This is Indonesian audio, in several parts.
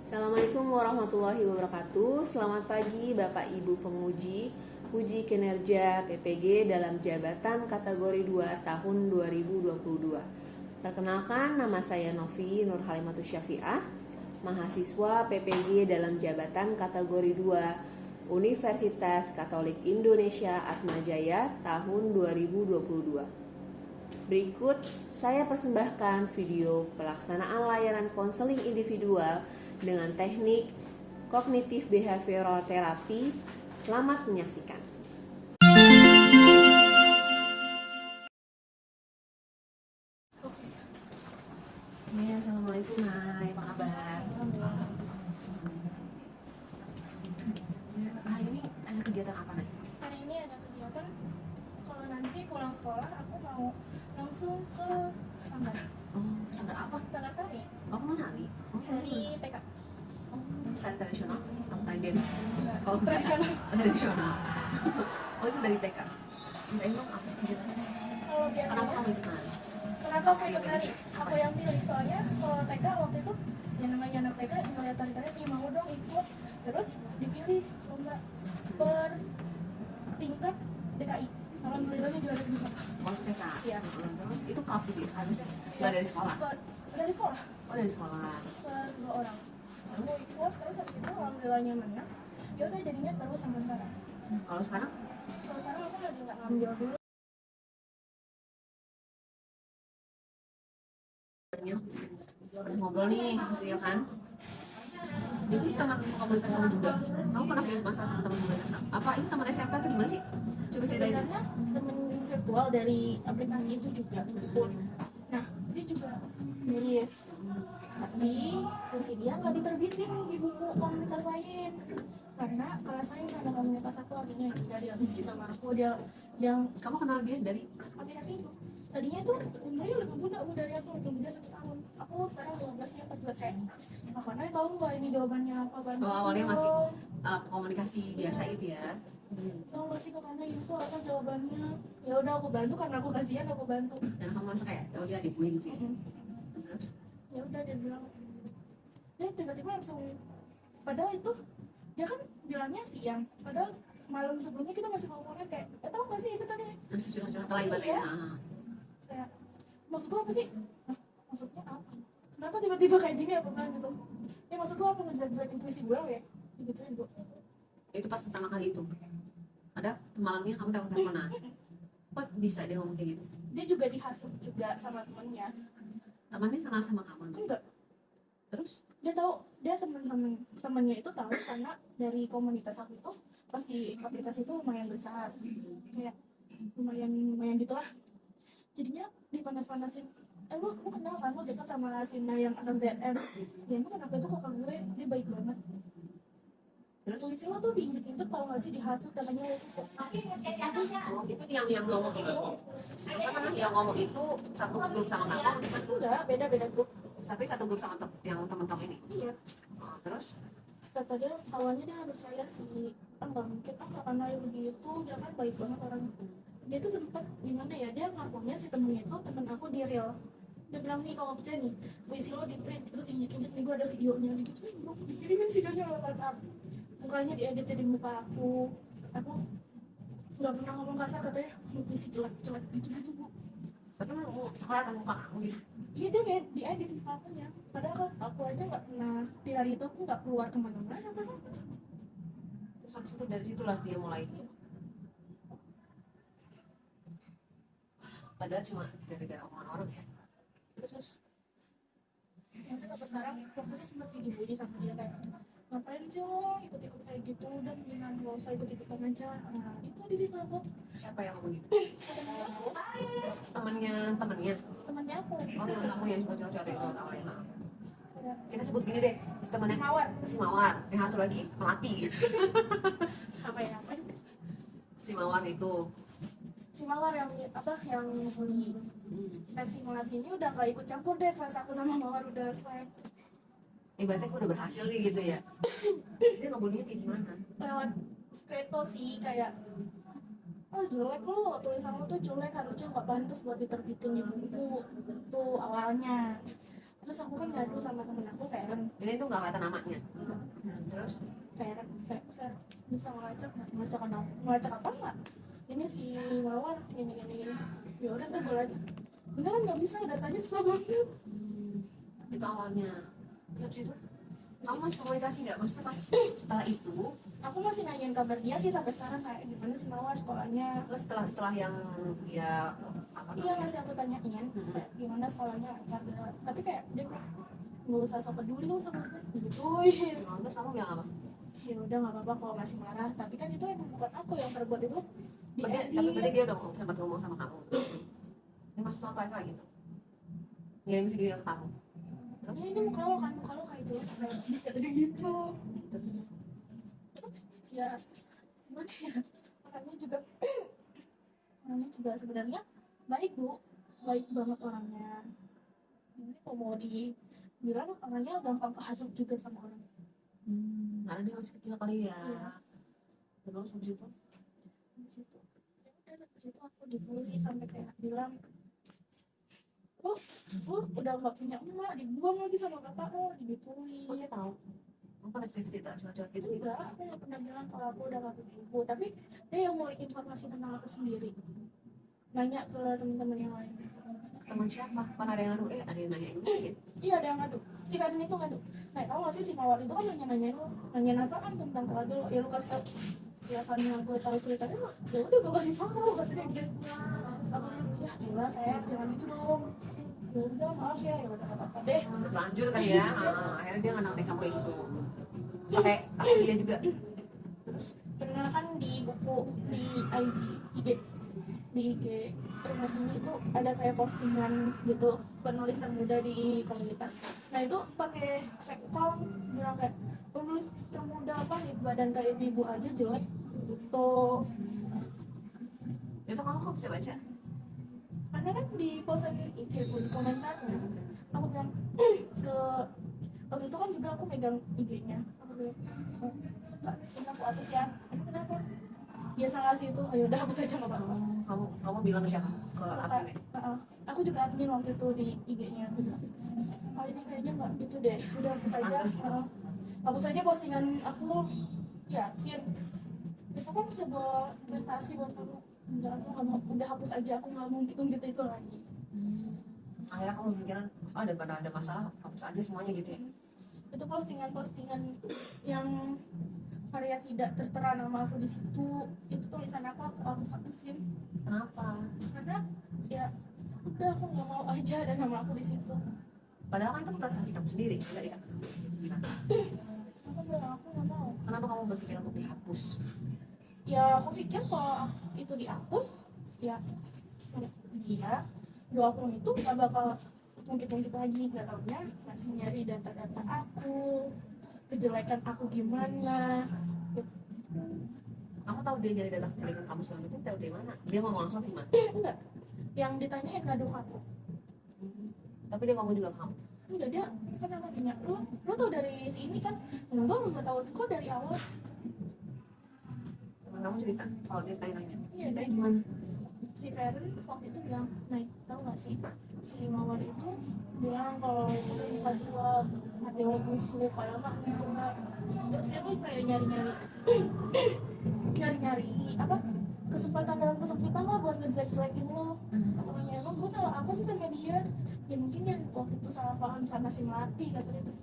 Assalamualaikum warahmatullahi wabarakatuh. Selamat pagi Bapak Ibu penguji uji kinerja PPG dalam jabatan kategori 2 tahun 2022. Perkenalkan, nama saya Novi Nur Halimatus Syafiah, mahasiswa PPG dalam jabatan kategori 2 Universitas Katolik Indonesia Atmajaya tahun 2022. Berikut saya persembahkan video pelaksanaan layanan konseling individual dengan teknik kognitif behavioral therapy. Selamat menyaksikan. Ya, assalamualaikum, Hai, apa kabar? Ya, hari ini ada kegiatan apa, Nay? Hari ini ada kegiatan, kalau nanti pulang sekolah aku mau langsung ke sanggar. Oh, sanggar apa? Sanggar tari Oh, kamu nari? Oh, dari TK. Oh, tari tradisional? Atau tari dance? Oh, Tradisional. tradisional. Oh, itu dari TK. Ceritain dong, apa sih kegiatannya? Kalau Kenapa biasanya, kamu ikut nari? kenapa aku ikut nari? Aku yang pilih, soalnya kalau TK waktu itu yang namanya anak TK ngeliat tari-tari, ih mau dong ikut, terus dipilih lomba per tingkat DKI. Alhamdulillahnya juara 2. Oh, TK? Iya. Terus itu klub gitu ya? Harusnya nggak dari sekolah? Dari sekolah, Oh, dari sekolah. per 2 orang. Aku ikut, terus habis itu alhamdulillahnya menang. Ya udah jadinya terus sampai sekarang. Kalau sekarang? Kalau sekarang aku lagi nggak ngambil dulu. Ngobrol nih, gitu ya kan? Jadi teman komunitas kamu juga, kamu pernah punya masalah sama teman komunitas kamu? Apa ini teman SMP atau gimana sih? Coba ceritain. Sebenarnya temen virtual dari aplikasi itu juga Spoon. Nah dia juga nulis, tapi puisi dia nggak diterbitin di buku komunitas lain karena kalah saing sama komunitas aku. Artinya dari yang benci sama aku, dia Kamu kenal dia dari? aplikasi itu. Tadinya tuh umurnya lebih muda dari aku, lebih muda 1 tahun. Aku sekarang 15, dia 14 kayak. Makanya tahu nggak ini jawabannya apa, bantu. Oh, awalnya masih komunikasi biasa itu ya? Tahu nggak sih kemana ini tuh apa jawabannya? Ya udah aku bantu karena aku kasihan, aku bantu. Dan kamu merasa kayak, oh dia adik gue gitu ya? Terus? Ya udah dia bilang, dia tiba-tiba langsung, padahal itu dia kan bilangnya siang, padahal malam sebelumnya kita masih ngomongnya kayak, tahu nggak sih itu tadi Masih curhat-curhat lah ibaratnya ya? kayak, maksud lu apa sih? Hah? Maksudnya apa? Kenapa tiba-tiba kayak gini, aku bilang gitu. Ya maksud lu apa, ngejelek-jelekin puisi gue ya? Digituin gue. Itu pas pertama kali itu? Ada malamnya kamu telepon-teleponan? Kok bisa dia ngomong kayak gitu? Dia juga dihasut juga sama temennya. Temannya kenal sama kamu emang? Enggak, Terus? dia tahu, dia temennya itu tahu karena dari komunitas aku itu pas di aplikasi itu lumayan besar, kayak lumayan gitulah. Jadinya dipanas-panasin, lu kenal kan, lu dekat sama Sina yang anak ZM. Ya emang kenapa, itu kakak gue, dia baik banget. Terus? Polisi lo tuh diinjek-injek, tau gak sih, dihasut katanya lo tuh kok. Oh, itu yang ngomong itu apa namanya? Yang ngomong itu satu grup sama kamu, cuman Enggak, beda-beda grup. tapi satu grup sama yang temen-temen ini. Iya, Oh, terus? kata dia awalnya dia harus saya sih, nggak mungkin karena yang begitu, dia kan baik banget orang. Dia tuh sempat gimana ya, dia ngakunya si temennya itu temen aku di real. Dia bilang, nih kalau percaya nih, puisi lo di print terus injek-injek, nih gue ada videonya gitu, gue dikirimin videonya lewat WhatsApp, mukanya diedit jadi muka aku nggak pernah ngomong kasar, katanya puisi jelek-jelek gitu bu. Tapi lu kelihatan muka kamu gitu. Iya, dia kayak diedit muka akunya, padahal kan aku aja nggak pernah, di hari itu aku nggak keluar kemana-mana kan. Terus habis itu dari situlah dia mulai. Padahal cuma gara-gara omongan orang ya. Terus ya sampai sekarang, waktu itu masih dibully sama dia kayak, ngapain sih lo ikut-ikut kayak gitu, dan gimana gak usah ikut-ikutan aja. Nah itu di situ aku, Siapa yang ngomong gitu? Temannya temannya aku oh teman kamu yang suka curhat itu awalnya. kayak, Kita sebut gini deh, temannya si Mawar, si Mawar. Yang satu lagi Melati. apa ya, Si Mawar itu. si Mawar yang bully. Nah si Mawar ini udah gak ikut campur deh pas aku sama Mawar udah selesai. Berarti aku udah berhasil nih gitu ya. Dia ngebulinya kayak gimana? Lewat skreto sih, kayak, jelek lo, tulisan lo tuh jelek, harusnya nggak pantas buat diterbitin di buku tuh awalnya. Terus aku kan ngadu sama temen aku Feren. Ini tuh nggak kelihatan namanya. Terus Feren bisa ngelacak apa nggak? Ini si Mawar ini. Ya udah tuh gue lacak. Beneran nggak bisa, datanya susah banget. itu awalnya. Terus habis itu kamu masih komunikasi nggak? Maksudnya pas setelah itu, Aku masih nanyain kabar dia sih sampai sekarang, kayak gimana sih Mawar sekolahnya. terus setelah yang dia apa Iya namanya? masih aku tanyain kayak gimana sekolahnya lancar gak. Tapi kayak dia nggak usah sok peduli tuh sama aku digituin. Nah, terus kamu bilang apa? Ya udah nggak apa-apa kalau masih marah, tapi kan itu emang bukan aku yang berbuat itu. Tapi berarti dia udah sempat ngomong sama kamu. Ini maksud apa kayak gitu? Ngirim video ke kamu. Terus ini muka lo kayak jelek kayak gitu. Terus Ya gimana ya, orangnya juga sebenarnya baik bu, baik banget orangnya. Ini kalau mau dibilang orangnya gampang kehasut juga sama orang. karena dia masih kecil kali ya. Iya. Terus habis itu Di situ ya udah, di situ aku dibully sampai kayak bilang, oh udah nggak punya emak, dibuang lagi sama bapak lo, digituin. kok dia tahu? Kamu pernah cerita curhat gitu? Enggak, aku nggak pernah bilang kalau aku udah gak punya ibu, tapi dia yang mau informasi tentang aku sendiri, nanya ke teman-teman yang lain. Teman siapa? Kan ada yang ngadu, ada yang nanyain gitu. Iya ada yang ngadu, si Karin itu ngadu. Nah tau gak sih si Mawar itu kan nanyain lo, nanyain apa kan tentang keluarga lo, ya lu kasih tau. Ya karena gue tahu ceritanya mah, ya udah gue kasih tahu, katanya gitu. Aku bilang, ya gila kayak jangan gitu dong. Ya udah maaf ya udah gak apa-apa deh. Terlanjur kan ya. Akhirnya dia nggak nanti kamu kayak gitu. Pakai dia juga. Terus Pernah kan di buku di IG di IG rumah sini itu ada kayak postingan gitu, penulis termuda di komunitas. Nah itu pakai fake account, bilang kayak penulis termuda apa nih, badan kayak ibu aja jelek gitu. itu kamu kok bisa baca? Karena kan di postingan IG pun di komentarnya aku bilang ke, waktu itu kan juga aku megang IG-nya, aku bilang, oh, Kak, ini aku hapus ya. Emang kenapa? Biasa nggak sih itu, ayo udah hapus aja nggak apa-apa. Kamu bilang ke siapa? Ke admin ya? Aku juga admin waktu itu di IG-nya. Kali ini kayaknya nggak gitu deh, udah hapus aja. Pantes gitu. Hapus aja postingan aku, yakin itu kan sebuah prestasi buat kamu. Enggak, aku nggak mau, udah hapus aja, aku nggak mau gitu itu lagi. Akhirnya kamu pikiran, oh daripada ada masalah, hapus aja semuanya gitu ya? Itu postingan yang karya tidak tertera nama aku di situ, itu tulisan aku hapusin. Kenapa? Karena ya udah aku nggak mau aja ada nama aku di situ. Padahal kan itu prestasi kamu sendiri, nggak dikasih bilang. Aku bilang aku nggak mau. Kenapa kamu berpikir untuk dihapus? Ya aku pikir kalau itu dihapus, ya dia doa itu nggak bakal mungkin lagi, nggak taunya masih nyari data-data aku, kejelekan aku gimana. Kamu tahu dia nyari data kejelekan kamu selama itu, tahu dari mana? Dia mau langsung terima? Enggak, yang ditanyain ngadu aku. Tapi dia ngomong juga ke kamu? Enggak, dia kan aku tanya, lu tau dari sini kan? Enggak, lu nggak tahu kok dari awal. Temen kamu cerita kalau dia tanya-tanya? Iya, Ceritanya dari gimana? si Feren waktu itu bilang, Nay, tahu nggak sih si Mawar itu bilang kalau bukan gua hati lo musuh, padahal mah enggak. Terus dia tuh kayak nyari apa kesempatan dalam kesempitan lah buat ngejelek-jelekin lo. Katanya emang gue salah apa sih sama dia? Ya mungkin yang waktu itu salah paham karena si Melati katanya tuh.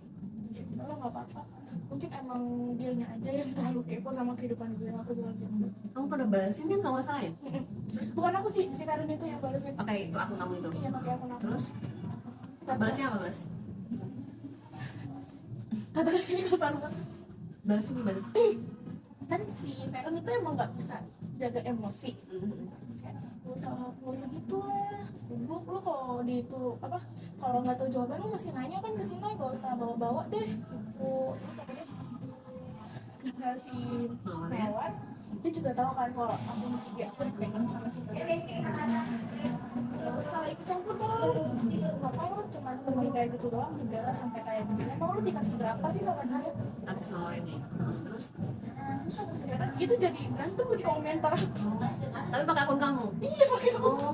Ya lo nggak apa-apa. Mungkin emang dianya aja yang terlalu kepo sama kehidupan gue, aku bilang gitu. Kamu pada balasin kan kalau nggak salah ya? Bukan aku sih, si Karin itu yang balesin. Pakai itu akun kamu itu? Iya pakai akun aku. Terus? Balasnya apa balasnya? Kata-kata ini kasar banget. Balasnya gimana? Kan si Feren itu emang nggak bisa jaga emosi. Kayak nggak usah gitu lah. Lu kalau di itu apa? Kalau nggak tahu jawaban lu masih nanya kan ke sini, gak usah bawa-bawa deh. Gitu. Terus akhirnya kata si Mawar, dia juga tahu kan kalau aku juga berpegang sama si Feren. Gak usah ikut campur dong. Ngapain lu cuma temen kayak gitu doang dibela sampai kayak gini? Emang lu dikasih berapa sih sama dia? Nanti sama orang ini. Terus? Itu jadi berantem di komentar aku. Tapi pakai akun kamu? Iya pakai aku. Oh.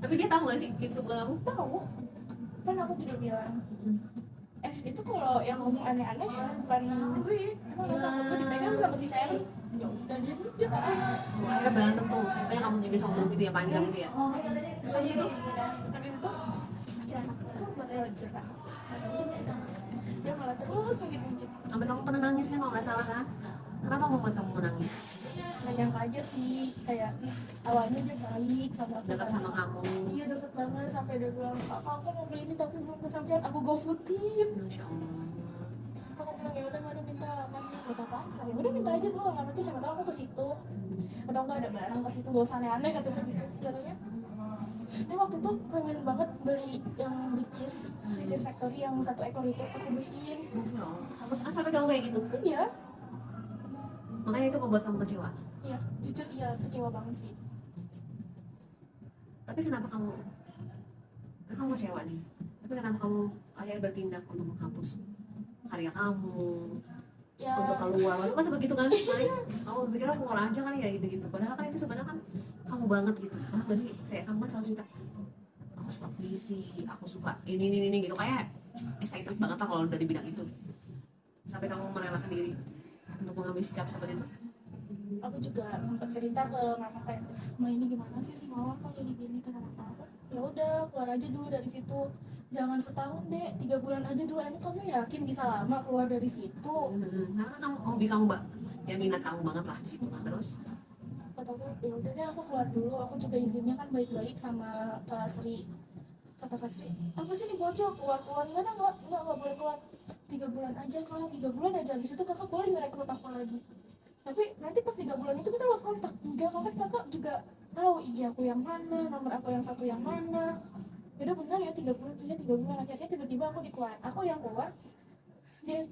Tapi dia tahu nggak sih itu kamu? Tahu. kan aku juga bilang itu kalau yang ngomong aneh-aneh bukan gue, emang gue dipegang sama si Ferry, ya udah dia kalah. Akhirnya berantem tuh, makanya kamu juga sama grup itu ya, panjang itu ya. Terus habis itu Habis itu akhirnya aku bakal cerita, dia malah terus ngungkit-ngungkit. sampai kamu pernah nangis kan kalau nggak salah kan? Kenapa membuat kamu menangis? Nggak nyangka aja sih, kayak awalnya dia baik sama aku, Dekat sama kamu. iya deket banget, sampai dia bilang kakak aku mau beli ini tapi belum kesampaian, aku GoFoodin. Masya Allah. Aku bilang ya udah mana minta alamatnya, buat apa? Ya udah minta aja dulu alamatnya, siapa tahu aku ke situ atau enggak ada barang ke situ, gak usah aneh-aneh katanya gitu katanya. Ini waktu itu pengen banget beli yang big cheese factory yang 1 ekor itu, aku beliin. Masya Allah. Sampai kamu kayak gitu? Iya, Makanya itu membuat kamu kecewa. iya, jujur iya kecewa banget sih. Tapi kenapa kamu kecewa nih? Tapi kenapa kamu akhirnya bertindak untuk menghapus karya kamu, Ya, untuk keluar? Waktu masa begitu kan? Kamu pikir aku keluar aja kali ya gitu-gitu. Padahal kan itu sebenarnya kan kamu banget gitu. Paham gak sih? Kayak kamu kan selalu cerita, aku suka puisi, aku suka ini gitu. Kayak excited banget lah kalau udah di bidang itu. Sampai kamu merelakan diri untuk mengambil sikap seperti itu. aku juga sempat cerita ke mama kayak, ma ini gimana sih si mama kok jadi gini, kata mama aku. Ya udah keluar aja dulu dari situ, jangan setahun deh, 3 bulan aja dulu. Emang kamu yakin bisa lama keluar dari situ? Karena kan kamu hobi kamu mbak, ya minat kamu banget lah di situ kan. Terus Kataku ya udah deh aku keluar dulu, aku juga izinnya kan baik-baik sama Kak Sri. Kata Kak Sri, apa sih nih bocah keluar nggak boleh keluar, 3 bulan aja, kalau 3 bulan aja habis itu kakak boleh ngerekrut aku lagi. Tapi nanti pas 3 bulan itu kita lost kontak. Enggak, kakak juga tahu IG aku yang mana, nomor aku yang satu yang mana. Yaudah benar ya 3 bulan, iya 3 bulan. Akhirnya tiba-tiba aku yang keluar,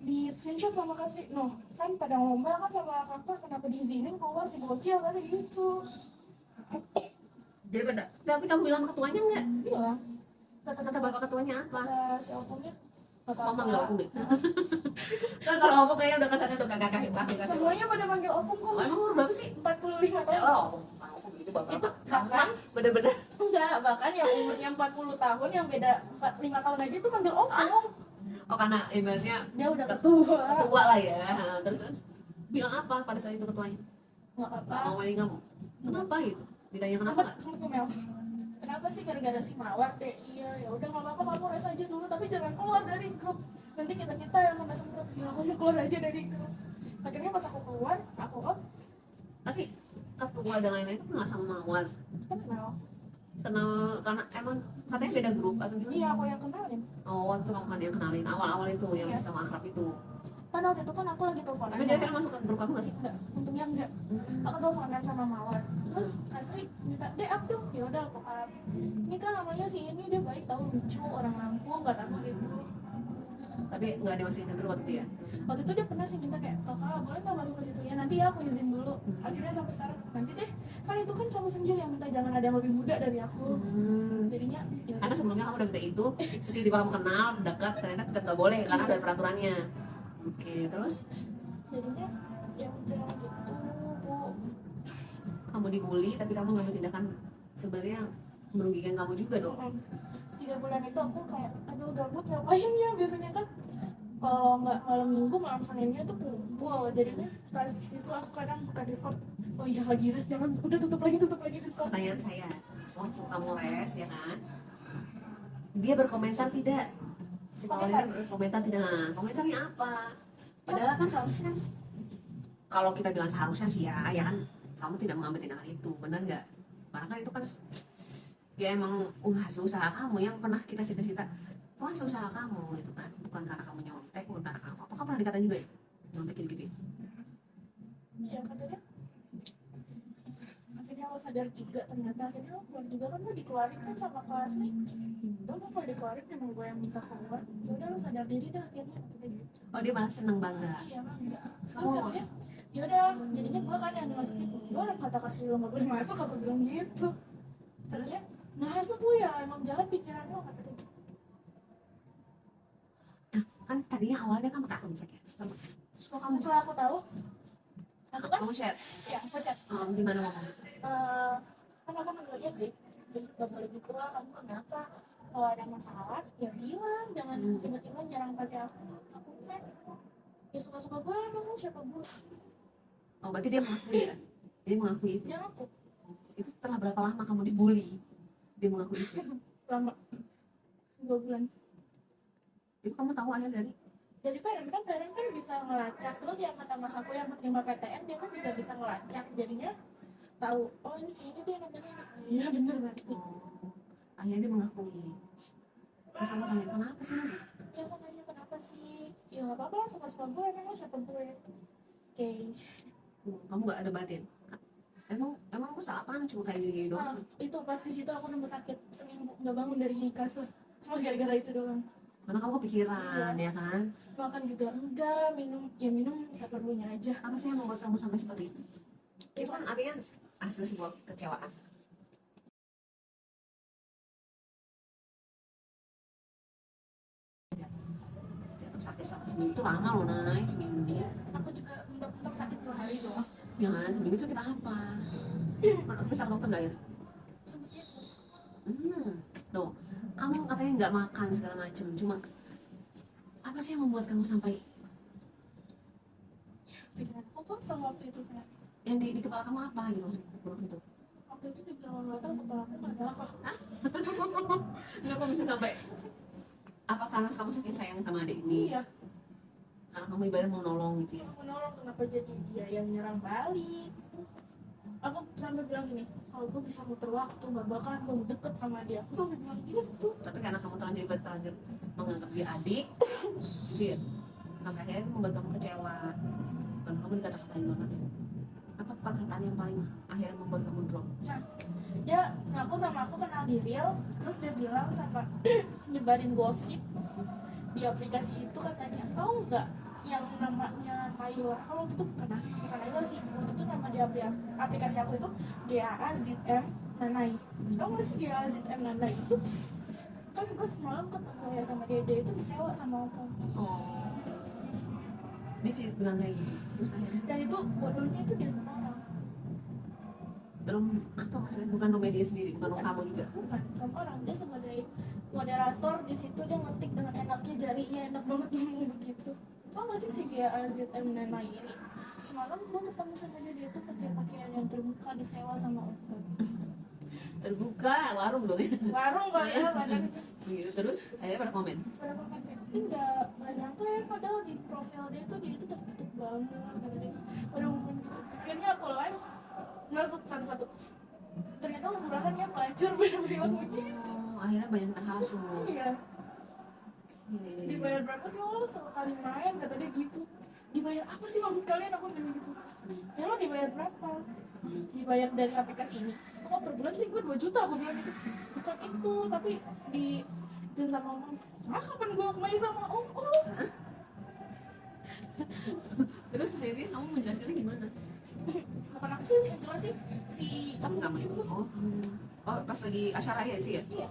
di screenshot sama Kak Sri. No, kan pada ngomong kan sama kakak, kenapa diizinin keluar si bocil kan gitu. jadi beda. Tapi kamu bilang ke ketuanya nggak? Iya, Kata bapak ketuanya apa? kata si opungnya Kamu manggil opung deh. Kan kalau opung kayaknya udah kesannya udah kakak. semuanya pada manggil opung kok. Oh, emang umur berapa sih? 45 tahun. Oh, opung itu bapak. Itu Kamu bahkan bener-bener. enggak, bahkan yang umurnya 40 tahun yang beda 5 tahun aja itu manggil opung. Oh karena ibaratnya Dia udah ketua. ketua lah ya. Terus bilang apa pada saat itu ketuanya? Nggak apa-apa. Gak ngomelin kamu? Kenapa gitu? Ditanya kenapa Sempet nggak? ngomel. Kenapa sih gara-gara si Mawar deh? Iya, ya udah nggak apa-apa, kamu rest aja dulu, tapi jangan keluar dari grup. Nanti kita yang kena semprot. Ya kamu keluar aja dari grup. Akhirnya pas aku keluar, aku Tapi ketua dan lain-lain itu kenal sama Mawar. kenal. Kenal karena emang katanya beda grup atau gimana? Iya, aku yang kenalin. Oh, waktu itu kamu kan yang kenalin awal-awal itu yang Iya. masih kamu akrab itu. Kan waktu itu kan aku lagi teleponan. Tapi dia akhirnya masuk ke grup kamu nggak sih? Enggak, untungnya enggak. Aku teleponan sama Mawar. Terus Kak Sri minta up dong. Ya udah aku up. Ini kan namanya si ini dia baik tahu, lucu, orang Lampung, kata aku gitu. Tapi nggak dimasukin ke grup waktu itu ya? Waktu itu dia pernah sih minta kayak, kakak boleh nggak masuk ke situ ya, nanti ya aku izin dulu. Akhirnya sampai sekarang nanti deh, kan itu kan kamu sendiri yang minta, jangan ada yang lebih muda dari aku. Jadinya ya Karena sebelumnya kamu udah minta itu, terus tiba-tiba kamu kenal, dekat, ternyata tetap nggak boleh karena ada peraturannya. Oke, terus jadinya ya udah gitu Bu. kamu dibully, tapi kamu ngambil tindakan sebenarnya yang merugikan kamu juga dong. 3 bulan itu aku kayak aduh gabut ngapain ya, biasanya kan kalau nggak malam minggu malam seninnya tuh kumpul. Jadinya pas itu aku kadang buka Discord, oh iya lagi res, jangan, udah tutup lagi Discord. Pertanyaan saya, waktu kamu les ya kan, dia berkomentar tidak? Si Mawar ini berkomentar tidak? Nah, komentarnya apa? Padahal kan seharusnya kan, kalau kita bilang seharusnya sih ya kan kamu tidak mengambil tindakan itu, benar nggak? Karena kan itu kan ya emang hasil usaha kamu yang pernah kita cita-cita. Itu hasil usaha kamu itu kan, bukan karena kamu nyontek, bukan karena kamu. Apakah pernah dikatain juga ya? Nyontek gitu-gitu ya? Iya katanya. Akhirnya lo sadar juga, ternyata akhirnya lo keluar juga kan, lo dikeluarin kan sama kelas nih. Lo kalau dikeluarin emang gue yang minta keluar. Ya udah lo sadar diri dah akhirnya katanya gitu. Oh dia malah seneng bangga. Iya bang, enggak. Terus Oh. katanya, ya udah jadinya gue kan yang dimasukin. Gue orang kata kasih lo nggak boleh masuk, aku bilang gitu. Terus masuk lo ya, emang jalan pikiran lo katanya. Nah, kan tadinya awalnya kan pakai akun fake ya. Terus kok kamu Setelah aku tahu, aku kan kamu share ya aku chat. gimana ngomong? Kan aku nggak lihat deh, nggak boleh gitu lah, kamu kenapa? kalau ada masalah ya bilang, jangan tiba-tiba nyerang pakai aku kan ya suka-suka gue emang lu siapa gue. Oh berarti dia mengakui ya, dia mengakui itu. Jangan aku Itu setelah berapa lama kamu dibully dia mengakui itu? lama 2 bulan. Itu kamu tahu akhir Jadi parent kan bisa ngelacak, terus yang kata mas aku yang penerima PTN dia kan juga bisa ngelacak, jadinya tahu oh ini sih ini dia namanya. Iya bener banget. oh, akhirnya dia mengakui. Terus kamu tanya kenapa sih Nadia? Ya aku nanya kenapa sih, ya nggak apa-apa suka-suka gue emang lo siapa gue. Oke. Kamu gak ada batin? Emang aku salah apaan cuma kayak gini doang? Itu pas di situ aku sempat sakit seminggu nggak bangun dari kasur cuma gara-gara itu doang. Karena kamu kepikiran ya kan? Makan juga enggak, minum seperlunya aja. Apa sih yang membuat kamu sampai seperti itu? Itu kan artinya hasil sebuah kecewaan. Jatuh sakit sama seminggu itu lama loh Nay, seminggu. Aku juga mentok-mentok sakit 2 hari doang. Ya kan, seminggu sakit apa? Mana bisa ke dokter gak ya? Tuh, kamu katanya nggak makan segala macem, cuma apa sih yang membuat kamu sampai Pikiran aku kosong waktu itu kan. yang di kepala kamu apa gitu maksud itu? Waktu itu juga nggak tahu kepala aku nggak ada apa. Nggak kok bisa sampai apa karena kamu saking sayang sama adik ini? Iya. Karena kamu ibadah mau nolong gitu ya? Aku menolong kenapa jadi dia yang nyerang balik. Aku sampai bilang gini, kalau gue bisa muter waktu nggak bakalan gue deket sama dia. Aku sampai bilang gitu. Tapi karena kamu terlanjur menganggap dia adik, gitu ya? Sampai akhirnya itu membuat kamu kecewa. Karena kamu dikata-katain banget ya. Apa perkataan yang paling akhirnya membuat kamu drop? Nah, dia ngaku sama aku kenal di real, terus dia bilang sama nyebarin gosip di aplikasi itu katanya, tahu nggak yang namanya Naila? Kalau itu tuh bukan Naila sih, waktu itu nama di aplikasi aku itu DAAZM Nanai. Tahu nggak sih DAAZM Nanai itu? Kan gue semalam ketemu ya sama dia itu disewa sama aku. Oh, dia sih bilang kayak gitu. Terus akhirnya Dan itu bodohnya itu dia sama orang. apa maksudnya? Bukan rumah dia sendiri, bukan rumah kamu juga. Bukan sama orang, dia sebagai moderator di situ dia ngetik dengan enaknya, jarinya enak banget ngomong begitu. Tau gak sih si GAZM Nenai ini? Semalam gue ketemu sama dia tuh pakai pakaian yang terbuka disewa sama orang. Terbuka warung dong ya. Warung kali ya badan. Begitu terus akhirnya pada komen. Pada pakai ini nggak nyangka ya, padahal di profil dia itu tertutup banget katanya. Pada ngomong gitu. Akhirnya aku live masuk satu-satu. Ternyata murahannya pelacur bener-bener begitu. Oh, akhirnya banyak terhasut. Iya. Oke. Dibayar berapa sih lo sekali main, kata dia gitu. Dibayar apa sih maksud kalian, aku bilang gitu. Ya lo dibayar berapa? Dibayar dari aplikasi ini. Oh per bulan sih gue 2 juta, aku bilang gitu. Bukan itu, tapi di sama om. Kapan gue main sama om? Terus akhirnya kamu menjelaskannya gimana? Bukan aku sih yang jelas sih si Kamu itu. Oh, pas lagi acara ya itu ya? Iya.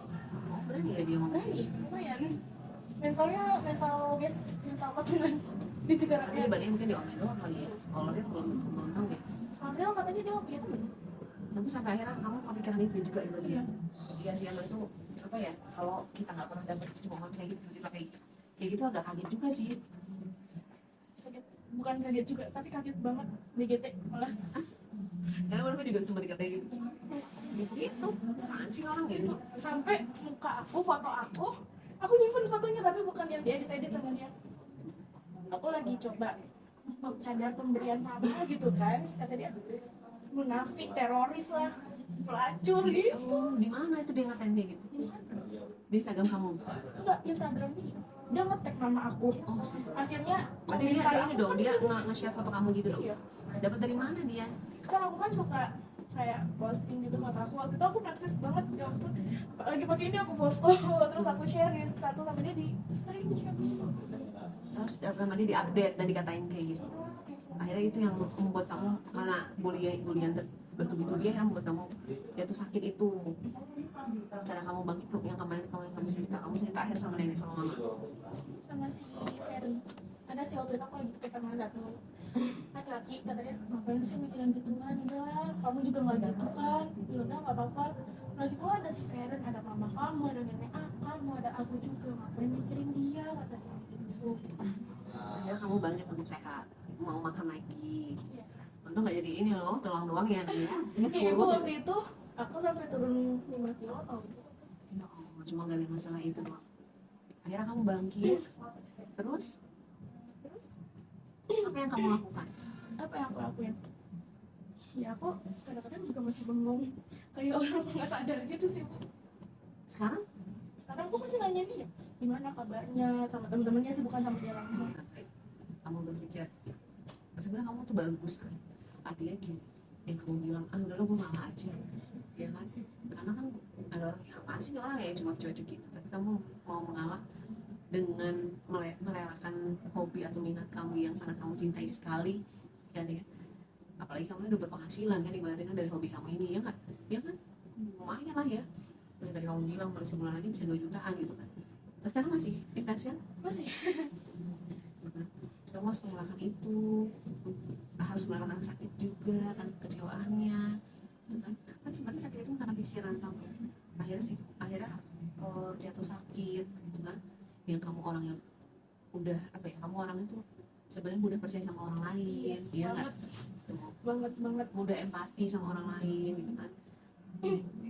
Oh, berani ya dia ngomong kayak Berani, gitu? lumayan. Mental biasa, mental patungan. Dia juga Tapi rakyat. ibaratnya mungkin di online doang kali ya. Kalau dia belum tahu ya. Ambil katanya dia punya temen. Tapi sampai akhirnya kamu kepikiran itu juga ya berarti ya? Iya sih emang itu apa ya? Kalau kita nggak pernah dapet momen kayak gitu, kita kayak gitu agak kaget juga sih. Kaget. Bukan kaget juga, tapi kaget banget. BGT malah. Karena mereka juga sempat dikatain gitu. Gitu, apaan sih orang gitu? Sampai muka aku, foto aku nyimpen fotonya tapi bukan yang diedit sama dia. Aku lagi coba cadar pemberian mama gitu kan, kata dia munafik, teroris lah, pelacur gitu. Oh, di mana itu dia ngatain kayak gitu? Di Instagram kamu? Enggak, Instagram dia nge-tag nama aku. Oh, Akhirnya berarti dia komentar ini aku dong, kan dia gitu. nge-share foto kamu gitu dong? Iya. Dapat dari mana dia? Kan aku kan suka kayak posting gitu foto aku. Waktu itu aku praksis banget, ya ampun. Lagi pakai ini aku foto, terus aku share di status sama dia di screenshot. Terus sama dia diupdate dan dikatain kayak gitu. Akhirnya itu yang membuat kamu karena bulian bertubi-tubi akhirnya membuat kamu jatuh sakit itu. Cara kamu bangkit yang kemarin kamu cerita akhir sama nenek sama mama. Sama si Ferry. Ada sih waktu itu aku lagi deket sama satu laki-laki, katanya ngapain sih mikirin gituan, udah lah kamu juga nggak gitu kan, ya udah nggak apa-apa, lagi pula ada si Feren, ada mama kamu, ada nenek kamu, ada aku juga, ngapain mikirin dia katanya gitu. Akhirnya kamu bangkit untuk sehat, mau makan lagi. Iya. Untung nggak jadi ini loh, tulang doang ya Nay ya. Ini Ibu kurus ya. waktu itu aku sampai turun 5 kilo tau. Ya Allah, cuma gak ada masalah itu doang. Akhirnya kamu bangkit. Terus Terus apa yang kamu lakukan? apa yang aku lakuin? Ya aku kadang-kadang juga masih bengong, kayak orang setengah sadar gitu sih Bu. Sekarang Sekarang aku masih nanya dia gimana kabarnya sama temen-temennya sih, bukan sama dia langsung. kamu berpikir sebenarnya kamu tuh bagus kan, artinya gini, yang kamu bilang udah lo gue ngalah aja ya kan, karena kan ada orang yang apaan sih nih orang ya cuma cuek gitu, tapi kamu mau mengalah dengan merelakan hobi atau minat kamu yang sangat kamu cintai sekali kan ya, apalagi kamu udah berpenghasilan kan ibaratnya kan dari hobi kamu ini, ya kan, ya kan lumayan lah ya, yang tadi kamu bilang baru sebulan aja bisa 2 jutaan gitu kan, terus sekarang masih intens kan. Masih. Kamu harus merelakan itu, harus merelakan sakit juga kan, kecewaannya gitu kan sebenarnya sakit itu karena pikiran kamu, akhirnya jatuh sakit gitu kan, yang kamu orang yang udah apa ya, kamu orang itu sebenarnya mudah percaya sama orang lain, iya nggak, banget mudah empati sama orang lain gitu kan,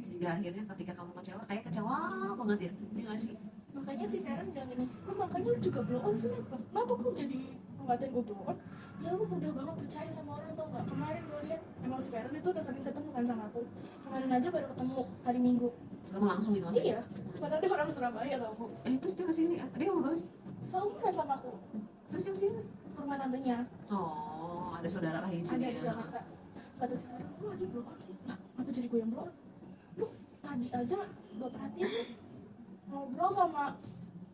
sehingga akhirnya ketika kamu kecewa kayak kecewa banget ya, iya nggak sih? Makanya si Feren bilang gini, lu makanya lu juga blow on sih, kenapa kok jadi ngatain gue blow on? Ya lu mudah banget percaya sama orang, tau gak? Kemarin gue lihat emang si Feren itu udah sering ketemu kan sama aku, kemarin aja baru ketemu hari Minggu. Kamu langsung gitu kan? Iya, padahal dia orang Surabaya tau Bu. Terus dia kesini, dia mau berapa sih? Seumuran sama aku, Terus dia kesini? ke rumah tantenya, Oh, ada saudara lain ada sini di ya. Jakarta. Kata si Feren, lu lagi blow on sih? Lah, kenapa jadi gue yang blow on? Lu tadi aja gak perhatiin ngobrol sama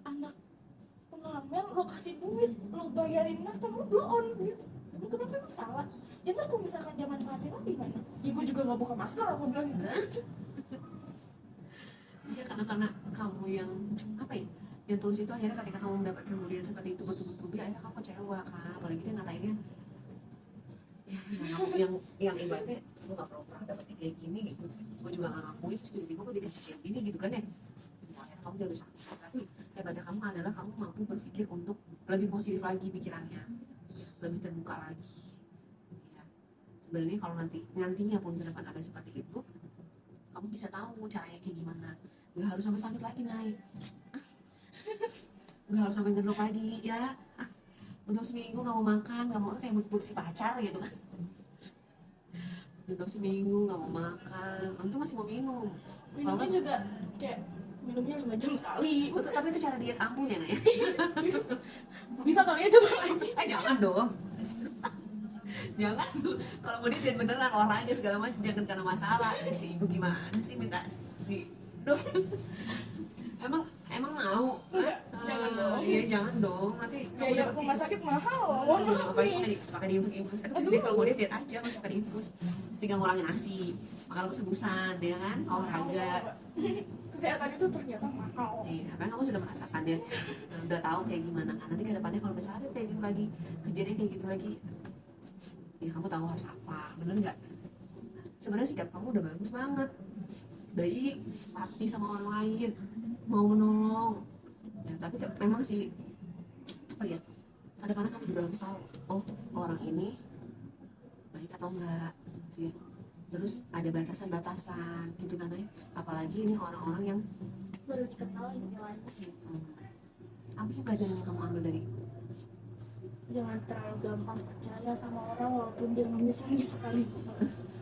anak pengamen, lo kasih duit, lo bayarin makan, lo blow on gitu. Emang kenapa emang salah? Ya ntar kalau misalkan dia manfaatin lo gimana? Ya gue juga gak buka masker, aku bilang gitu. Iya, karena kamu yang apa ya, yang tulus itu, akhirnya ketika kamu mendapatkan kemudian seperti itu bertubi-tubi, akhirnya kamu kecewa kan, apalagi dia ngatainnya ya, yang ibaratnya gue gak pernah dapetnya kayak gini gitu, gue juga gak ngakuin, terus tiba-tiba gue dikasih kayak gini gitu kan ya, akhirnya kamu jatuh sakit. Tapi hebatnya kamu adalah kamu mampu berpikir untuk lebih positif lagi pikirannya, ya, lebih terbuka lagi ya. Sebenarnya kalau nantinya pun ke depan ada seperti itu, kamu bisa tahu caranya kayak gimana, gak harus sampai sakit lagi naik, gak harus sampai ngedrop lagi ya, udah seminggu gak mau makan, gak mau, kayak putus si pacar gitu kan, udah seminggu gak mau makan, untung masih mau minum. Minumnya juga kayak minumnya 5 jam sekali. Betul, tapi itu cara diet ampuh ya Nay. Bisa kali ya coba lagi. Jangan dong. Jangan tuh. Kalau mau diet beneran olahraga segala macam, jangan karena masalah. Ya sih ibu gimana sih minta si dong. Emang mau? Jangan dong. Iya jangan dong. Nanti kamu Ya dapat rumah sakit mahal. apalagi pakai diinfus. Aduh, dia kalau mau diet aja masih pakai diinfus. Tinggal ngurangin nasi, makan kesebusan, ya kan? Olahraga. Kesehatan itu ternyata mahal. Iya, kan kamu sudah merasakan dia, udah tahu kayak gimana kan. Nanti ke depannya kalau misalnya ada kayak gitu lagi, kejadian kayak gitu lagi, ya kamu tahu harus apa, bener nggak? Sebenarnya sikap kamu udah bagus banget, baik, empati sama orang lain, mau menolong. Ya, tapi memang sih apa ya? Kadang-kadang kamu juga harus tahu, oh orang ini baik atau enggak, sih. Terus ada batasan-batasan gitu kan ya, apalagi ini orang-orang yang Baru dikenal istilahnya. apa sih pelajaran yang kamu ambil dari Jangan terlalu gampang percaya sama orang walaupun dia ngemis-ngemis sekali.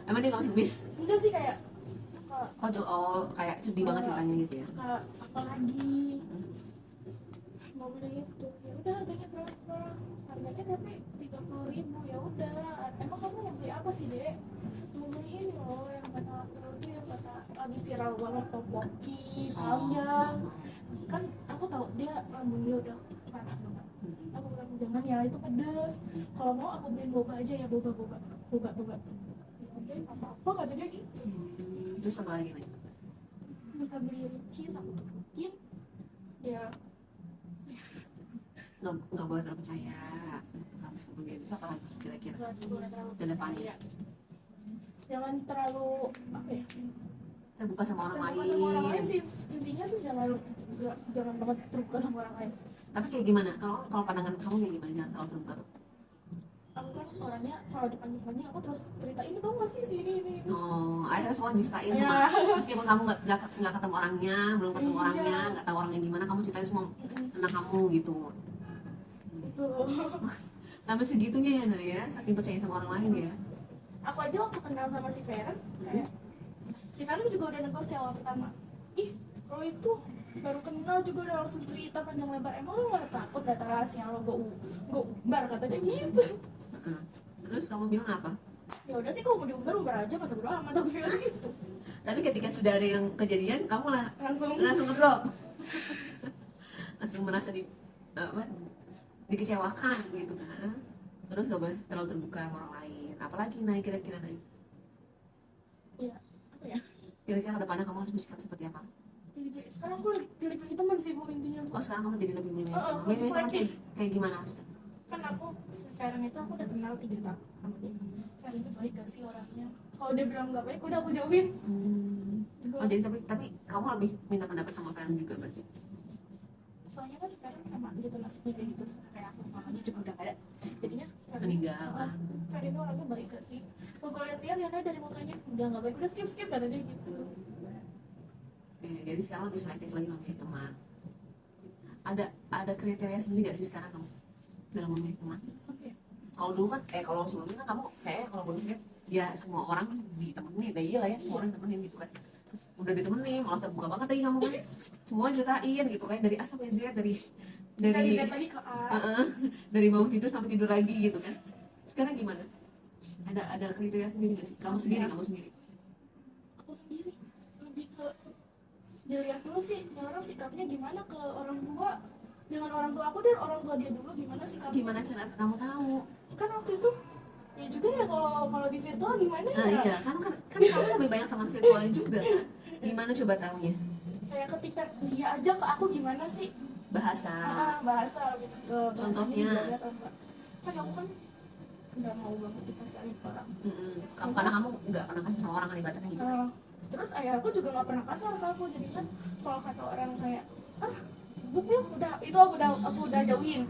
emang dia nggak ngemis? Enggak sih, kayak Kayak sedih banget ceritanya gitu ya. apa lagi mau beli itu, ya udah harganya berapa, harganya tapi 30.000, ya udah emang kamu mau beli apa sih dek, mau beli ini loh yang kata aku itu, yang kata lagi viral banget topoki samyang. Kan aku tahu dia lambung dia udah parah banget, aku bilang jangan ya itu pedes, kalau mau aku beliin boba aja ya, boba ya udah apa kata dia gitu. Terus apa lagi nih? Minta beli cheese aku turutin, ya Nggak boleh terpercaya kamu meskipun dia bisa, apa lagi kira-kira nggak boleh terlalu ke depannya? percaya. Jangan terlalu apa ya, terbuka sama orang terbuka sama orang lain lain. sih, intinya tuh jangan banget terbuka sama orang lain. Tapi kayak gimana? Kalau pandangan kamu kayak gimana jangan terlalu terbuka tuh? Aku kan orangnya kalau dipanggil-panggil aku terus cerita ini tau gak sih sini ini itu. Oh, akhirnya semua diceritain Ya. semua. Meskipun kamu nggak ketemu orangnya, belum ketemu Iya. orangnya, nggak tahu orangnya gimana, kamu ceritain semua tentang kamu gitu. Tuh. Sampai segitunya ya, Nah ya, saking percaya sama orang lain ya. Aku aja waktu kenal sama si Feren kayak si Feren juga udah negor sih awal pertama, ih lo itu baru kenal juga udah langsung cerita panjang lebar, emang lo gak takut data rahasia lo gue umbar, katanya gitu. Heeh. Terus kamu bilang apa? Ya udah sih kalau mau diumbar aja, masa bodo amat, aku bilang gitu. Tapi ketika sudah ada yang kejadian, kamu lah Langsung ngedrop. Langsung merasa dikecewakan gitu kan. Terus gak boleh terlalu terbuka sama orang lain. Apalagi naik kira-kira naik. ya apa ya, Kira-kira ke depannya kamu harus bersikap seperti apa? pilih-pilih. Sekarang aku lagi pilih-pilih teman sih bu, intinya bu. Oh sekarang kamu jadi lebih milih. Lebih Milih teman selektif. kayak gimana maksudnya? Kan aku sekarang itu aku udah kenal 3 tahun sama dia. Kali ini baik gak sih orangnya, kalau dia bilang gak baik udah aku jauhin. Oh jadi tapi kamu lebih minta pendapat sama Feren juga berarti? Soalnya kan sekarang sama gitu nasibnya kayak gitu, kayak aku mamanya juga udah gak ada, jadinya Meninggal kan? Ferry ini orangnya baik gak sih, kalau gue lihat-lihat ya dari mukanya udah gak baik, udah skip kata dia gitu. Oke, jadi sekarang lebih selektif lagi memilih teman. Ada kriteria sendiri gak sih sekarang kamu dalam memilih teman? Oke. Kalau dulu kan, kalau sebelumnya kan kamu kayak kalau boleh lihat ya semua orang ditemenin, ya iyalah ya semua orang ditemenin gitu kan. Terus udah ditemenin malah terbuka banget lagi kamu kan, semua ceritain gitu kan dari A sampai Z, dari Dari Z lagi ke A. dari mau tidur sampai tidur lagi gitu kan. Sekarang gimana? Ada kriteria sendiri gak sih? Kamu sendiri Aku sendiri lebih ke dilihat dulu sih yang orang sikapnya gimana ke orang tua, jangan orang tua aku dan orang tua dia dulu gimana sikapnya. Gimana cara kamu tahu? Kan waktu itu ya juga ya, kalau di virtual gimana ya, Iya, kan kamu lebih banyak teman virtualnya juga kan. Gimana coba taunya? kayak ketika dia ajak ke aku gimana sih, Bahasa. bahasa gitu. Contohnya? Dijaga atau enggak. Kan aku kan nggak mau banget dikasihin ke orang. Karena kamu nggak pernah kasih sama orang kan ibaratnya gitu. Terus ayah aku juga nggak pernah kasar ke aku, jadi kan kalau kata orang kayak buku udah itu aku udah jauhin.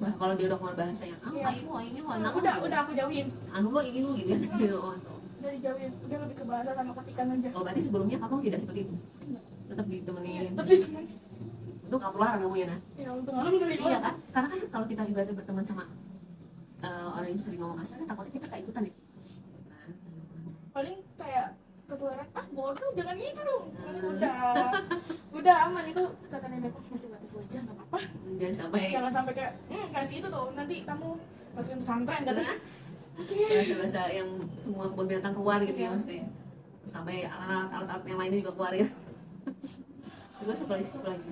Bah kalau dia udah keluar bahasa yang Iya. ini lo enak udah aku jauhin, anu lo ini lo gitu kan. Oh, tuh. udah dijauhin, udah lebih ke bahasa sama ketikan aja. Oh berarti sebelumnya kamu tidak seperti itu, Enggak. tetap Iya, ditemenin. tapi temen Itu nggak keluar kamu ya Nah? ya untung alhamdulillah. Iya kan, karena kan kalau kita ibaratnya berteman sama orang yang sering ngomong kasar, kan takutnya kita kayak ikutan ya. Kan? Paling kayak ketularan, bodoh jangan gitu dong. Udah aman itu, kata nenekku masih batas wajar nggak apa-apa, jangan sampai kayak kasih itu tuh nanti kamu masukin pesantren katanya. bahasa yang semua kebun binatang keluar gitu ya maksudnya, sampai alat-alat yang lainnya juga keluar gitu. Terus apa lagi?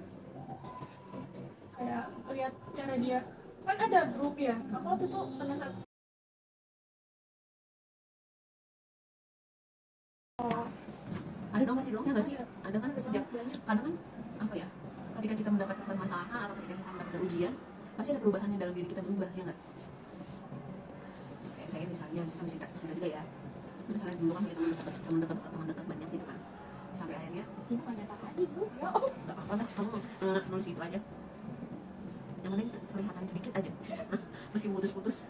Kayak lihat cara dia, kan ada grup ya, aku waktu itu pernah Ada dong, masih dong ya nggak sih? Ada kan sejak banyak. kadang kan apa ya, ketika kita mendapatkan permasalahan atau ketika kita mendapatkan ujian pasti ada perubahan yang dalam diri kita berubah ya nggak? Kayak saya misalnya sama si juga ya, misalnya dulu kan kita teman dekat banyak gitu kan, sampai akhirnya ini banyak aja bu ya. nggak apa-apa dah kamu nulis itu aja, yang penting kelihatan sedikit aja. Masih putus-putus.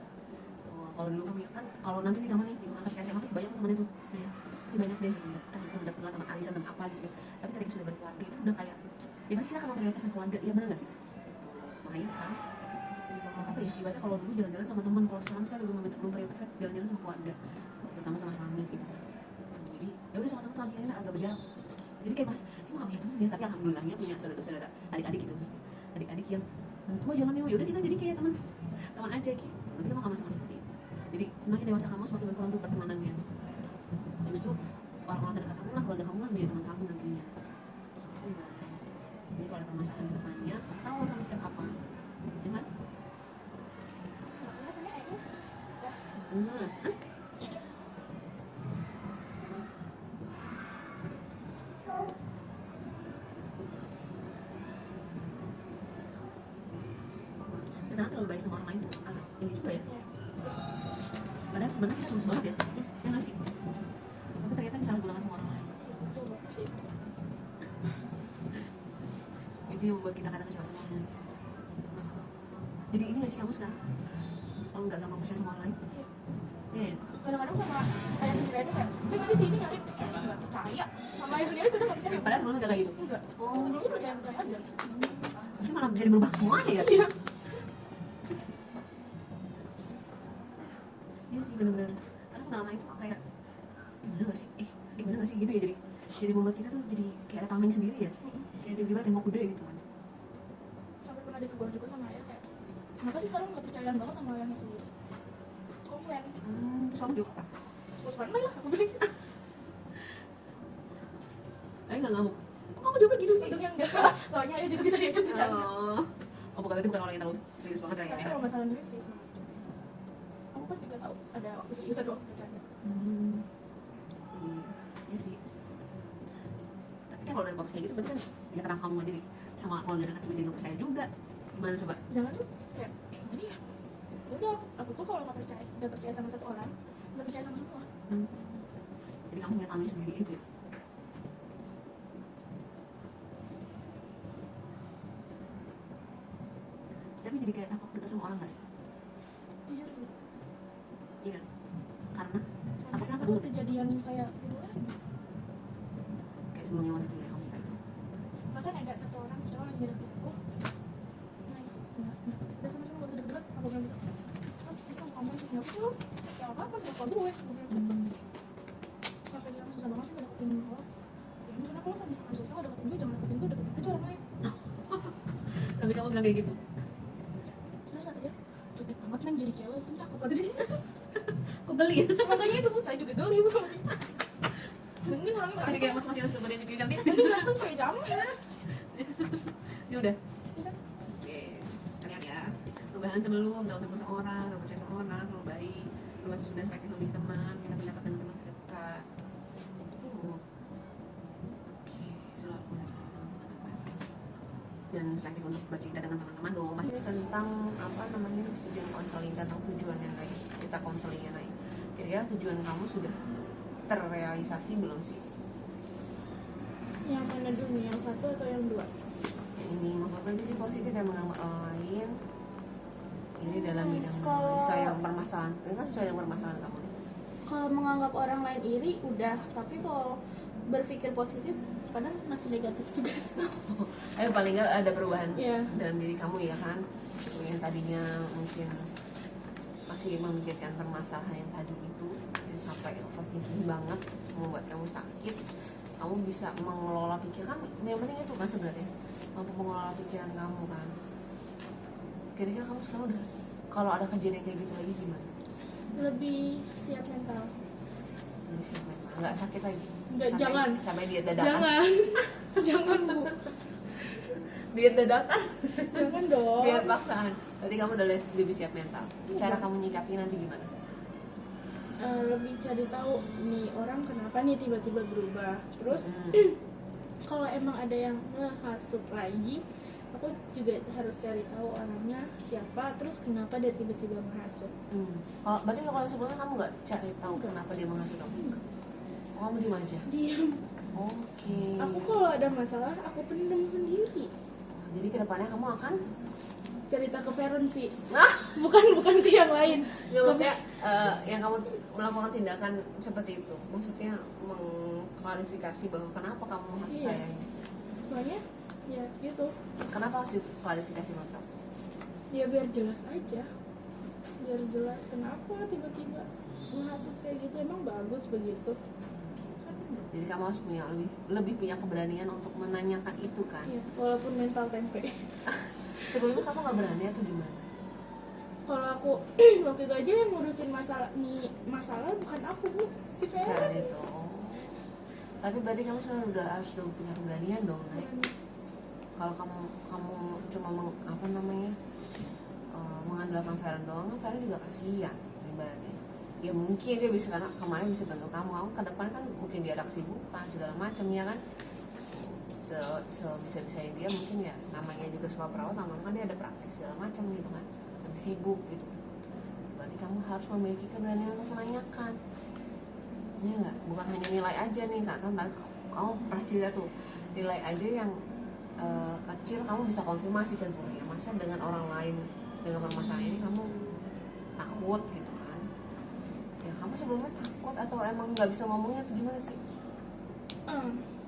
Kalau dulu kamu kan kalau nanti nih kamu nih di ketika SMA tuh banyak teman itu ya, masih banyak deh gitu ya, entah itu teman dekat, teman arisan, teman apa gitu ya. Tapi ketika sudah berkeluarga itu udah kayak ya pasti kita akan memprioritaskan keluarga, ya benar nggak sih? Gitu. Makanya sekarang apa ya, ibaratnya kalau dulu jalan-jalan sama teman, kalau sekarang saya lebih memprioritaskan jalan-jalan sama keluarga, terutama sama suami gitu. Jadi ya udah sama teman tuh akhirnya agak berjarak. Jadi kayak mas, ini gak punya teman ya, tapi alhamdulillahnya punya saudara-saudara, adik-adik gitu maksudnya, adik-adik yang cuma jangan yuk, yaudah kita jadi kayak teman aja gitu. Nanti kamu akan sama seperti itu. Jadi semakin dewasa kamu semakin berkurang tuh pertemanannya. Justru orang-orang terdekat kamu lah, keluarga kamu lah menjadi teman kamu nantinya. Gitu lah. Jadi kalau ada permasalahan di depannya, kamu tahu harus sikap apa, ya kan? Karena terlalu baik sama orang lain tuh agak ini juga ya. Padahal sebenarnya kita tulus banget ya nggak sih? Tapi ternyata disalahgunakan sama orang lain. sih. Itu yang membuat kita kadang kecewa sama orang lain. Jadi ini gak sih kamu sekarang? Kamu nggak gampang percaya sama orang lain? Iya. Kadang-kadang sama ayah sendiri aja kayak tadi sini nyari nggak percaya, sama ayah sendiri tuh udah nggak percaya. Padahal sebelumnya gak kayak gitu. Enggak, Oh. sebelumnya percaya aja. Terus malah jadi berubah semuanya ya? Iya. Iya sih bener-bener. Karena pengalaman itu kayak, bener gak sih? Bener gak sih gitu ya, jadi membuat kita tuh jadi kayak ada tameng sendiri ya. Kayak tiba-tiba tembok gede gitu kan. Sampai pernah ditegur juga sama ayah kayak kenapa sih sekarang nggak percayaan banget sama ayahnya sendiri, komplain. Terus kamu jawab apa? Terus pandai lah aku bilang. Ayah gak ngamuk. Kok kamu jawabnya gitu sih? Untungnya enggak, soalnya ayah juga bisa diajak bercanda. Oh bukan, berarti bukan orang yang terlalu serius banget Tapi kayak kalau masalah diri serius banget. Kamu kan juga tahu ada waktu serius ada waktu bercanda. Iya sih. Tapi kan kalau dari podcast kayak gitu berarti kan ya kenapa kamu jadi sama keluarga dekat juga jadi gak percaya juga. Gimana coba? Jangan tuh kayak gini ya. Udah, aku tuh kalau nggak percaya sama satu orang, nggak percaya sama semua. Jadi kamu punya tameng sendiri itu ya? Tapi jadi kayak takut dekat sama orang gak sih? Jujur gitu. Iya. Karena takutnya apa Karena dulu? kejadian kayak dulu lagi. Kayak sebelumnya waktu itu ya kamu minta itu. Bahkan ada satu orang cowok lagi deket aku. Nah, udah sama-sama gak usah deket-deket, aku bilang gitu. Terus itu ngomong sih, nggak sih lo? Ya apa-apa sama gue, aku bilang gitu. Sampai bilang susah banget sih deketin gue. Ya ini kenapa lo kan misalkan susah deketin gue, jangan deketin gue, deketin aja orang lain. Tapi kamu bilang kayak gitu? Terus kata dia, cukup banget neng jadi cewek, pun cakep kata dia. Kok geli ya? Makanya itu pun saya juga geli sama dia. Mending orang Jadi kayak mas-mas yang suka berian juga kan? Mending ganteng kayak jamu. Ya udah. Oke, lihat ya. Perubahan sebelum terlalu terbuka sama orang, terlalu percaya sama orang, terlalu baik. Perubahan sudah selektif memilih teman, kita pendapat dengan teman terdekat. Oke, selalu mendengarkan teman-teman dekat. Dan selektif untuk bercerita dengan teman-teman tuh. Masih tentang apa namanya tujuan konseling, tentang tujuannya Nay. Kita konselingnya Nay. Kira-kira tujuan kamu sudah terrealisasi belum sih? Yang mana dulu nih, yang satu atau yang dua? Yang ini memperbaiki positif dan mengambil orang lain. Ini dalam bidang Kalau- sesuai yang permasalahan, ini kan sesuai dengan permasalahan kamu nih. Kalau menganggap orang lain iri udah, tapi kalau berpikir positif kadang masih negatif juga sih. Ayo paling nggak ada perubahan Iya. dalam diri kamu ya kan. Yang tadinya mungkin masih memikirkan permasalahan yang tadi itu, yang sampai overthinking banget membuat kamu sakit, kamu bisa mengelola pikiran. Yang penting itu kan sebenarnya mampu mengelola pikiran kamu kan. Kira-kira kamu sekarang udah, kalau ada kejadian kayak gitu lagi gimana? Lebih siap mental. Lebih siap mental, nggak sakit lagi. Nggak, jangan. Sampai diet dadakan. Jangan. Jangan Bu. Diet dadakan. Jangan dong. Diet paksaan. Berarti kamu udah lebih siap mental. Cara kamu nyikapi nanti gimana? Lebih cari tahu nih orang kenapa nih tiba-tiba berubah. Terus kalau emang ada yang ngehasut lagi, aku juga harus cari tahu orangnya siapa, terus kenapa dia tiba-tiba menghasut. Kalau berarti kalau sebelumnya kamu nggak cari tahu kenapa dia menghasut kamu? Enggak. Oh, kamu diem aja. Diam. Oke. Aku kalau ada masalah aku pendam sendiri. Jadi kedepannya kamu akan Cerita ke parents sih. nah Bukan ke yang lain. nggak maksudnya yang kamu melakukan tindakan seperti itu. Maksudnya mengklarifikasi bahwa kenapa kamu menghasut Iya. saya ini. Soalnya ya gitu. Kenapa harus diklarifikasi menurut kamu? Ya biar jelas aja. Biar jelas kenapa tiba-tiba menghasut kayak gitu, emang bagus begitu. Kan enggak. Jadi kamu harus punya lebih punya keberanian untuk menanyakan itu kan. Iya, walaupun mental tempe. Sebelumnya kamu nggak berani atau gimana? Kalau aku waktu itu aja yang ngurusin masalah bukan aku Bu, si Karena Vera. itu. Tapi berarti kamu sekarang harus punya keberanian dong, Nek. Kalau kamu cuma apa namanya mengandalkan Feren doang, kan Feren juga kasihan ibaratnya. Ya mungkin dia bisa, karena kemarin bisa bantu kamu ke depan kan mungkin dia ada kesibukan segala macam ya kan. Bisa-bisanya dia mungkin ya, namanya juga suka perawat, namanya kan dia ada praktek segala macam gitu kan, lebih sibuk gitu. Berarti kamu harus memiliki keberanian untuk menanyakan, ya nggak, bukan hanya nilai aja nih kak, kan kamu pernah cerita tuh nilai aja yang kecil kamu bisa konfirmasi kan ya, masa dengan orang lain dengan permasalahan ini kamu takut gitu kan ya, kamu sebelumnya takut atau emang nggak bisa ngomongnya atau gimana sih?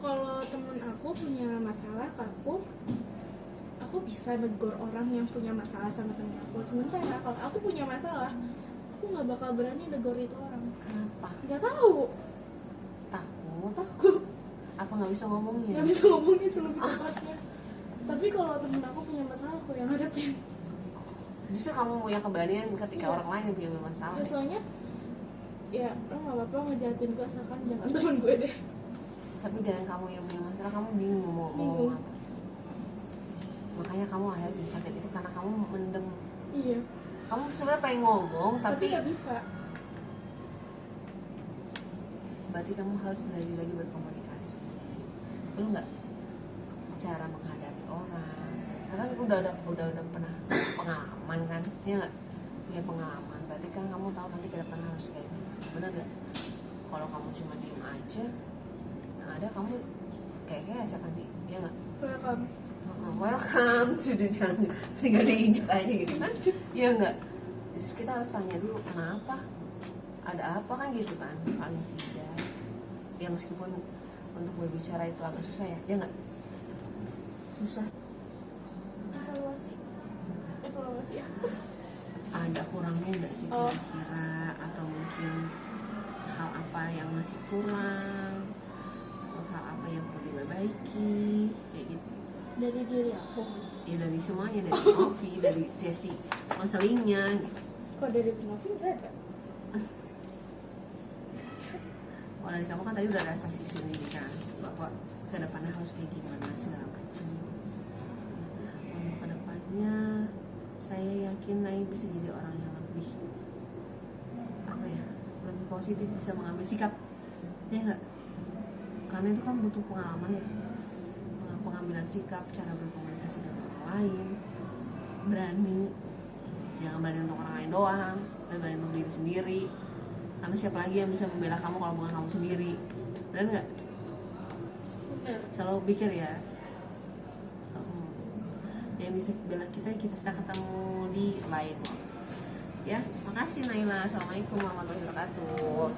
Kalau temen aku punya masalah ke aku bisa negor orang yang punya masalah sama temen aku. Sementara kalau aku punya masalah, aku nggak bakal berani negor itu orang. Kenapa? Nggak tahu. Takut apa nggak bisa ngomongnya? Nggak bisa ngomongin lebih tepatnya. Tapi kalau temen aku punya masalah, aku yang hadapin. Justru kamu yang keberanian ketika Iya. orang lain yang punya masalah. Ya, soalnya ya lo nggak apa-apa ngejahatin gue asalkan jangan temen gue deh. Tapi dengan kamu yang punya masalah kamu bingung mau ngomong apa. Makanya kamu akhirnya sakit itu karena kamu mendem. Iya. Kamu sebenarnya pengen ngomong Tapi tapi nggak bisa. berarti kamu harus belajar lagi berkomunikasi. Betul nggak? Cara menghadapi orang. Karena udah pernah pengalaman kan? Iya nggak? Punya pengalaman. Berarti kan kamu tahu nanti ke depan harus kayak gimana. Benar nggak? Kalau kamu cuma diem aja, yang ada kamu kayak siapa nanti? Iya nggak? Welcome. Welcome to the jungle. Tinggal diinjak aja gitu kan? Iya nggak? Justru kita harus tanya dulu kenapa? Ada apa kan gitu kan? Paling tidak. Ya meskipun untuk berbicara itu agak susah ya, dia nggak? Susah. Evaluasi ya. Ada kurangnya nggak sih kira-kira atau mungkin hal apa yang masih kurang atau hal apa yang perlu diperbaiki kayak gitu? Dari diri aku. Ya dari semuanya, dari Novi, dari Jessie konselingnya gitu. Kok dari Novi nggak ada? Kalau dari kamu kan tadi udah refleksi sendiri kan bahwa kedepannya harus kayak gimana segala macam ya, untuk kedepannya saya yakin Nai bisa jadi orang yang lebih apa ya, lebih positif, bisa mengambil sikap ya nggak, karena itu kan butuh pengalaman ya, pengambilan sikap, cara berkomunikasi dengan orang lain, berani, jangan berani untuk orang lain doang dan berani untuk diri sendiri, karena siapa lagi yang bisa membela kamu kalau bukan kamu sendiri, benar nggak? Benar. Selalu pikir ya, yang bisa bela kita sudah ketemu di lain ya. Makasih Naila, assalamualaikum warahmatullahi wabarakatuh.